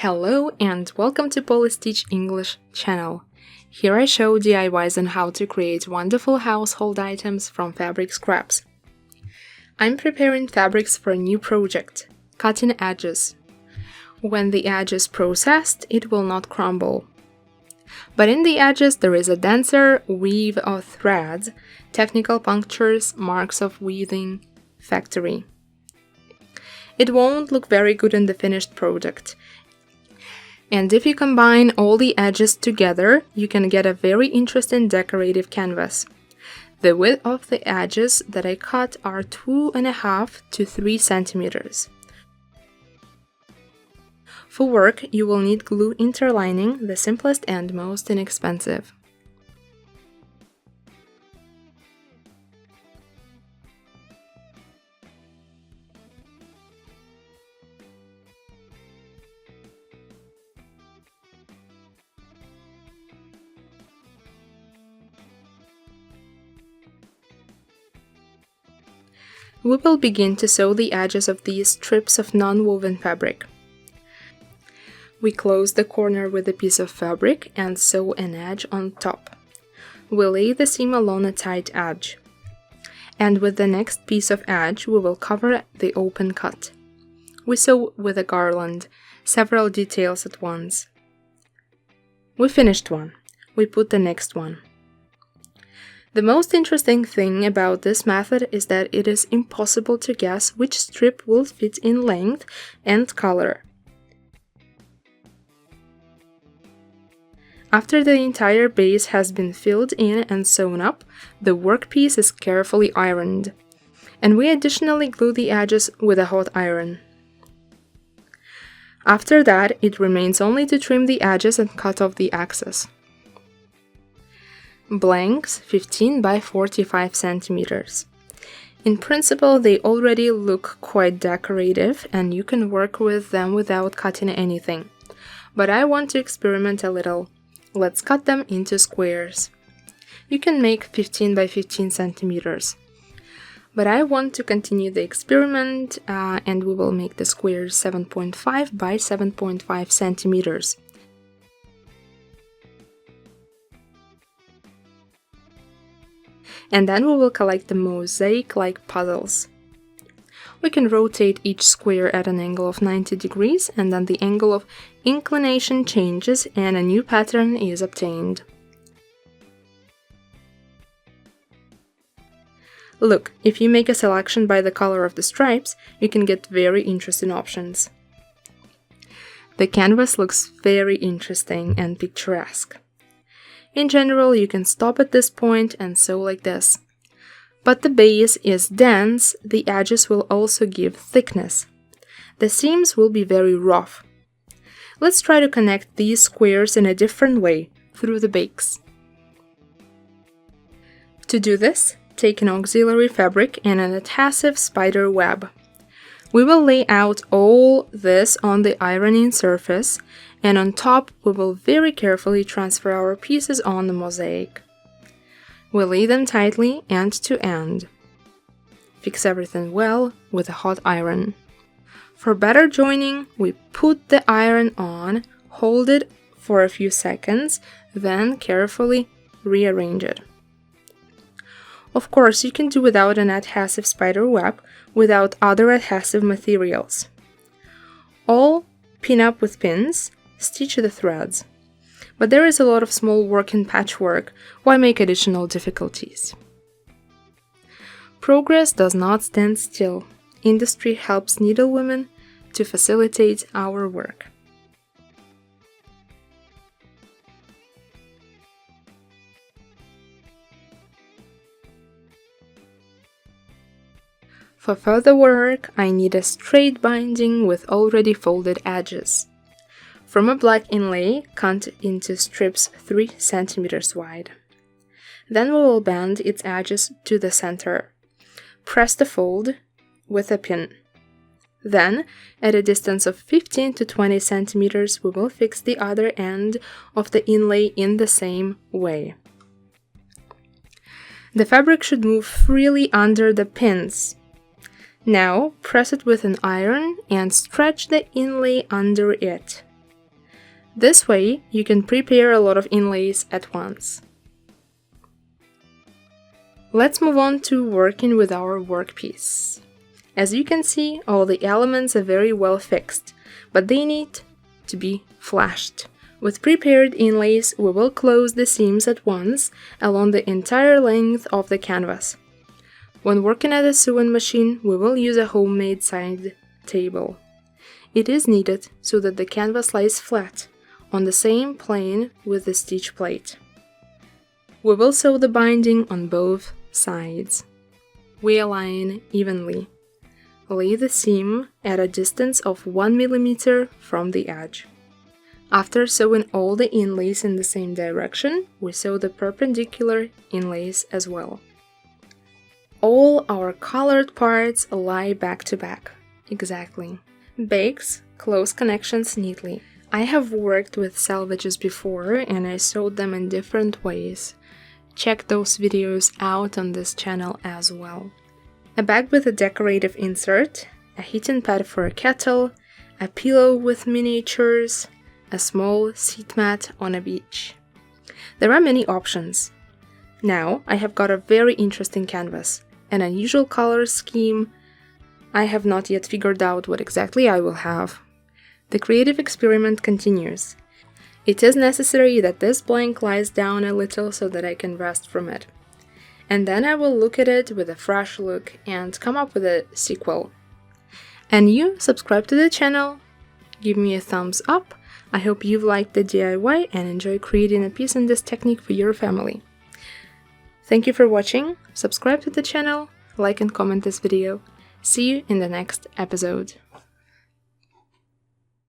Hello and welcome to Polystitch English channel. Here I show DIYs on how to create wonderful household items from fabric scraps. I'm preparing fabrics for a new project, cutting edges. When the edge is processed, it will not crumble. But in the edges there is a denser weave of threads, technical punctures, marks of weaving, factory. It won't look very good in the finished product. And if you combine all the edges together, you can get a very interesting decorative canvas. The width of the edges that I cut are 2.5 to 3 centimeters. For work, you will need glue interlining, the simplest and most inexpensive. We will begin to sew the edges of these strips of non-woven fabric. We close the corner with a piece of fabric and sew an edge on top. We lay the seam along a tight edge. And with the next piece of edge, we will cover the open cut. We sew with a garland, several details at once. We finished one. We put the next one. The most interesting thing about this method is that it is impossible to guess which strip will fit in length and color. After the entire base has been filled in and sewn up, the workpiece is carefully ironed, and we additionally glue the edges with a hot iron. After that, it remains only to trim the edges and cut off the excess. Blanks 15 by 45 centimeters. In principle, they already look quite decorative and you can work with them without cutting anything. But I want to experiment a little. Let's cut them into squares. You can make 15 by 15 centimeters. But I want to continue the experiment and we will make the squares 7.5 by 7.5 centimeters. And then we will collect the mosaic-like puzzles. We can rotate each square at an angle of 90 degrees and then the angle of inclination changes and a new pattern is obtained. Look, if you make a selection by the color of the stripes, you can get very interesting options. The canvas looks very interesting and picturesque. In general, you can stop at this point and sew like this. But the base is dense, the edges will also give thickness. The seams will be very rough. Let's try to connect these squares in a different way, through the bakes. To do this, take an auxiliary fabric and an adhesive spider web. We will lay out all this on the ironing surface, and on top we will very carefully transfer our pieces on the mosaic. We lay them tightly end to end. Fix everything well with a hot iron. For better joining, we put the iron on, hold it for a few seconds, then carefully rearrange it. Of course, you can do without an adhesive spider web, without other adhesive materials. All pin up with pins, stitch the threads. But there is a lot of small work in patchwork, why make additional difficulties? Progress does not stand still. Industry helps needlewomen to facilitate our work. For further work, I need a straight binding with already folded edges. From a black inlay, cut into strips 3 centimeters wide. Then we will bend its edges to the center. Press the fold with a pin. Then, at a distance of 15 to 20 centimeters, we will fix the other end of the inlay in the same way. The fabric should move freely under the pins. Now, press it with an iron and stretch the inlay under it. This way, you can prepare a lot of inlays at once. Let's move on to working with our workpiece. As you can see, all the elements are very well fixed, but they need to be flashed. With prepared inlays, we will close the seams at once along the entire length of the canvas. When working at a sewing machine, we will use a homemade side table. It is needed so that the canvas lies flat on the same plane with the stitch plate. We will sew the binding on both sides. We align evenly. Lay the seam at a distance of 1 mm from the edge. After sewing all the inlays in the same direction, we sew the perpendicular inlays as well. All our colored parts lie back to back. Exactly. Bakes close connections neatly. I have worked with selvages before and I sewed them in different ways. Check those videos out on this channel as well. A bag with a decorative insert, a heating pad for a kettle, a pillow with miniatures, a small seat mat on a beach. There are many options. Now I have got a very interesting canvas, an unusual color scheme. I have not yet figured out what exactly I will have. The creative experiment continues. It is necessary that this blank lies down a little so that I can rest from it. And then I will look at it with a fresh look and come up with a sequel. And you, subscribe to the channel, give me a thumbs up. I hope you've liked the DIY and enjoy creating a piece in this technique for your family. Thank you for watching, subscribe to the channel, like and comment this video. See you in the next episode.